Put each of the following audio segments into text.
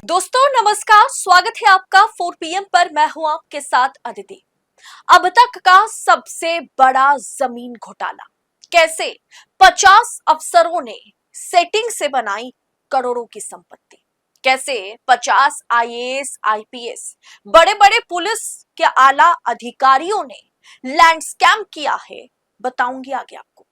दोस्तों नमस्कार, स्वागत है आपका 4 PM पर। मैं हूं आपके साथ अदिति। अब तक का सबसे बड़ा जमीन घोटाला। कैसे 50 अफसरों ने सेटिंग से बनाई करोड़ों की संपत्ति। कैसे 50 IAS IPS बड़े बड़े पुलिस के आला अधिकारियों ने लैंड स्कैम किया है, बताऊंगी आगे आपको।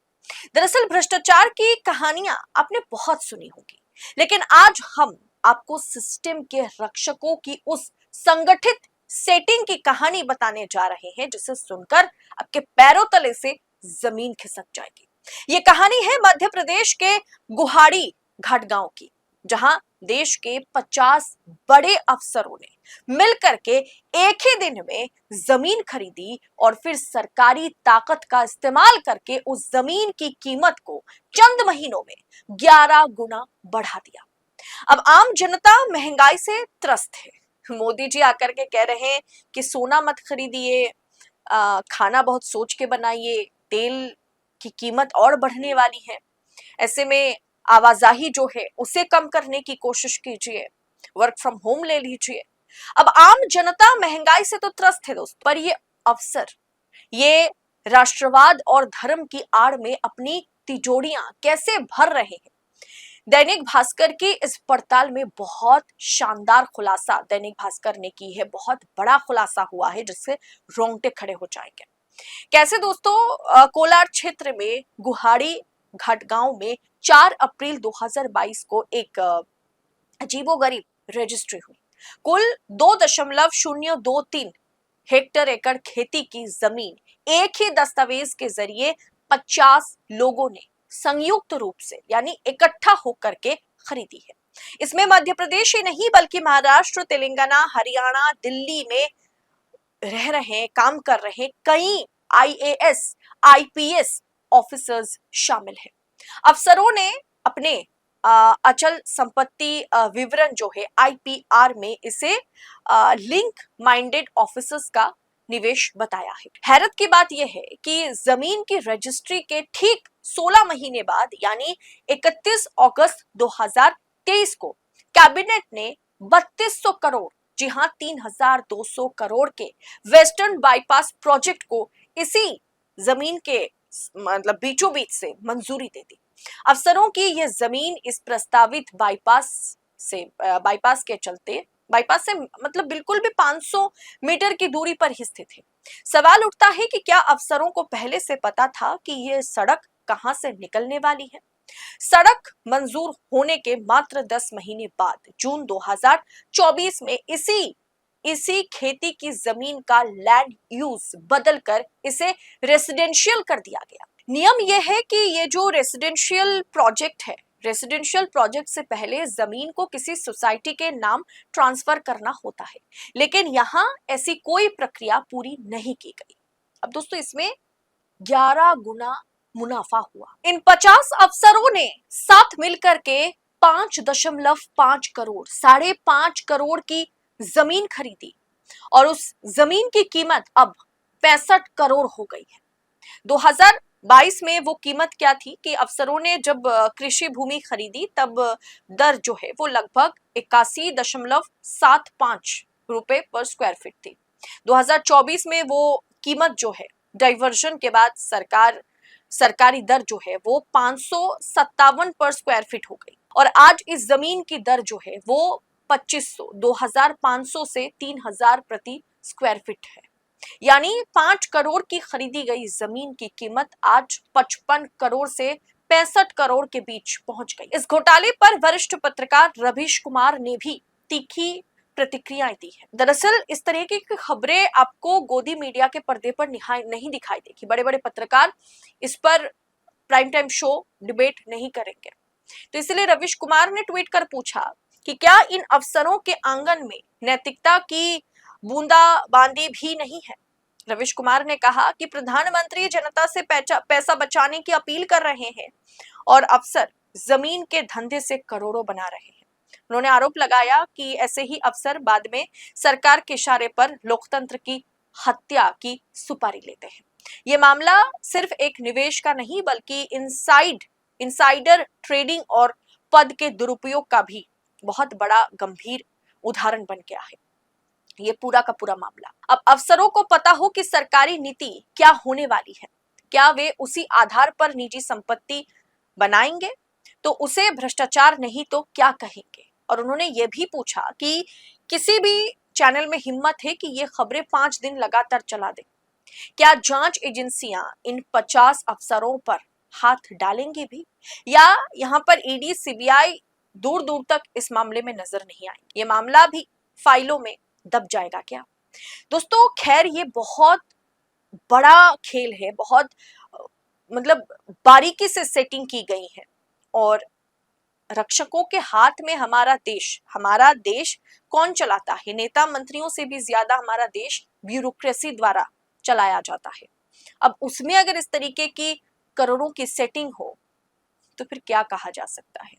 दरअसल भ्रष्टाचार की कहानियां आपने बहुत सुनी होगी, लेकिन आज हम आपको सिस्टम के रक्षकों की उस संगठित सेटिंग की कहानी बताने जा रहे हैं जिसे सुनकर आपके पैरों तले से जमीन खिसक जाएगी। ये कहानी है मध्य प्रदेश के गुहाड़ी घाट गांव की, जहां देश के 50 बड़े अफसरों ने मिलकर के एक ही दिन में जमीन खरीदी और फिर सरकारी ताकत का इस्तेमाल करके उस जमीन की कीमत को चंद महीनों में 11 गुना बढ़ा दिया। अब आम जनता महंगाई से त्रस्त है। मोदी जी आकर के कह रहे हैं कि सोना मत खरीदिए, खाना बहुत सोच के बनाइए, तेल की कीमत और बढ़ने वाली है। ऐसे में आवाजाही जो है उसे कम करने की कोशिश कीजिए, वर्क फ्रॉम होम ले लीजिए। अब आम जनता महंगाई से तो त्रस्त है दोस्त, पर ये अफसर, ये राष्ट्रवाद और धर्म की आड़ में अपनी तिजोरियां कैसे भर रहे हैं। दैनिक भास्कर की इस पड़ताल में बहुत शानदार खुलासा दैनिक भास्कर ने की है। बहुत बड़ा खुलासा हुआ है जिससे रोंगटे खड़े हो जाएंगे। कैसे दोस्तों, कोलार क्षेत्र में गुहाड़ी घाट गांव में 4 अप्रैल 2022 को एक अजीबोगरीब रजिस्ट्री हुई। कुल 2.023 हेक्टर एकड़ खेती की जमीन एक ही दस्तावेज के जरिए 50 लोगों ने संयुक्त रूप से यानी इकट्ठा होकर के खरीदी है। इसमें मध्य प्रदेश ही नहीं बल्कि महाराष्ट्र, तेलंगाना, हरियाणा, दिल्ली में रह रहे, काम कर रहे कई IAS IPS ऑफिसर्स शामिल हैं। अफसरों ने अपने अचल संपत्ति विवरण जो है IPR में इसे लिंक माइंडेड ऑफिसर्स का निवेश बताया है। हैरत की बात यह है कि जमीन की रजिस्ट्री के ठीक 16 महीने बाद यानी 31 अगस्त 2023 को कैबिनेट ने 3200 करोड़, जी हां 3200 करोड़ के वेस्टर्न बाईपास प्रोजेक्ट को इसी जमीन के मतलब बीचों बीच से मंजूरी दे दी। अफसरों की यह जमीन इस प्रस्तावित बाईपास के चलते, बाईपास से मतलब बिल्कुल भी 500 मीटर की दूरी पर ही स्थित है। सवाल उठता है कि क्या अफसरों को पहले से पता था कि यह सड़क कहां से निकलने वाली है। सड़क मंजूर होने के मात्र 10 महीने बाद जून 2024 में इसी खेती की जमीन का लैंड यूज बदलकर इसे रेसिडेंशियल कर दिया गया। नियम यह है कि ये जो रेसिडेंशियल प्रोजेक्ट है, रेसिडेंशियल प्रोजेक्ट से पहले जमीन को किसी सोसाइटी के नाम ट्रांसफर करना होता है, लेकिन यहां ऐसी कोई प्रक्रिया पूरी नहीं की गई। अब दोस्तों इसमें 11 गुना मुनाफा हुआ। इन 50 अफसरों ने साथ मिलकर के 5.5 करोड़, 5.5 करोड़ की जमीन खरीदी और उस जमीन की कीमत अब 65 करोड़ हो गई है। 2022 में वो कीमत क्या थी कि अफसरों ने जब कृषि भूमि खरीदी तब दर जो है वो लगभग 81.75 रुपए पर स्क्वायर फीट थी। 2024 में वो कीमत जो है डाइवर्जन के बाद सरकारी दर जो है वो 557 पर स्क्वायर फीट हो गई और आज इस जमीन की दर जो है वो 2500 से 3000 प्रति स्क्वायर फीट है। यानी 5 करोड़ की खरीदी गई जमीन की कीमत आज 55 करोड़ से 65 करोड़ के बीच पहुंच गई। इस घोटाले पर वरिष्ठ पत्रकार रवीश कुमार ने भी तीखी प्रतिक्रियाएं दी है। दरअसल इस तरह की खबरें आपको गोदी मीडिया के पर्दे पर नहीं दिखाई देगी। बड़े बड़े पत्रकार इस पर प्राइम टाइम शो डिबेट नहीं करेंगे। तो इसलिए रवीश कुमार ने ट्वीट कर पूछा कि क्या इन अफसरों के आंगन में नैतिकता की बूंदाबांदी भी नहीं है। रवीश कुमार ने कहा कि प्रधानमंत्री जनता से पैसा बचाने की अपील कर रहे हैं और अफसर जमीन के धंधे से करोड़ों बना रहे हैं। उन्होंने आरोप लगाया कि ऐसे ही अफसर बाद में सरकार के इशारे पर लोकतंत्र की हत्या की सुपारी लेते हैं। ये मामला सिर्फ एक निवेश का नहीं बल्कि इनसाइडर ट्रेडिंग और पद के दुरुपयोग का भी बहुत बड़ा गंभीर उदाहरण बन गया है ये पूरा का पूरा मामला। अब अफसरों को पता हो कि सरकारी नीति क्या होने वाली है, क्या वे उसी आधार पर निजी संपत्ति बनाएंगे, तो उसे भ्रष्टाचार नहीं तो क्या कहेंगे। और उन्होंने ये भी पूछा कि किसी भी चैनल में हिम्मत है कि ये खबरें 5 दिन लगातार चला दे, क्या जांच एजेंसियां इन 50 अफसरों पर हाथ डालेंगी भी, या यहां पर ईडी सीबीआई दूर दूर तक इस मामले में नजर नहीं आई, ये मामला भी फाइलों में दब जाएगा क्या। दोस्तों खैर ये बहुत बड़ा खेल है, बहुत मतलब बारीकी से सेटिंग की गई है और रक्षकों के हाथ में हमारा देश कौन चलाता है, नेता मंत्रियों से भी ज्यादा हमारा देश ब्यूरोक्रेसी द्वारा चलाया जाता है। अब उसमें अगर इस तरीके की करोड़ों की सेटिंग हो तो फिर क्या कहा जा सकता है।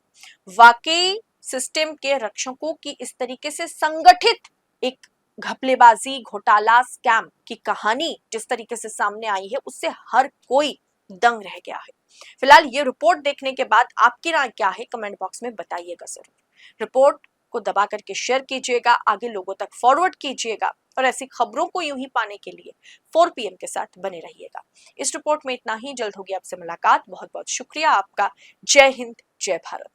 वाकई सिस्टम के रक्षकों की इस तरीके से संगठित एक घपलेबाजी घोटाला स्कैम की कहानी जिस तरीके से सामने आई है उससे हर कोई दंग रह गया है। फिलहाल ये रिपोर्ट देखने के बाद आपकी राय क्या है कमेंट बॉक्स में बताइएगा जरूर। रिपोर्ट को दबा करके शेयर कीजिएगा, आगे लोगों तक फॉरवर्ड कीजिएगा और ऐसी खबरों को यूं ही पाने के लिए 4 PM के साथ बने रहिएगा। इस रिपोर्ट में इतना ही, जल्द होगी आपसे मुलाकात। बहुत बहुत शुक्रिया आपका। जय हिंद, जय भारत।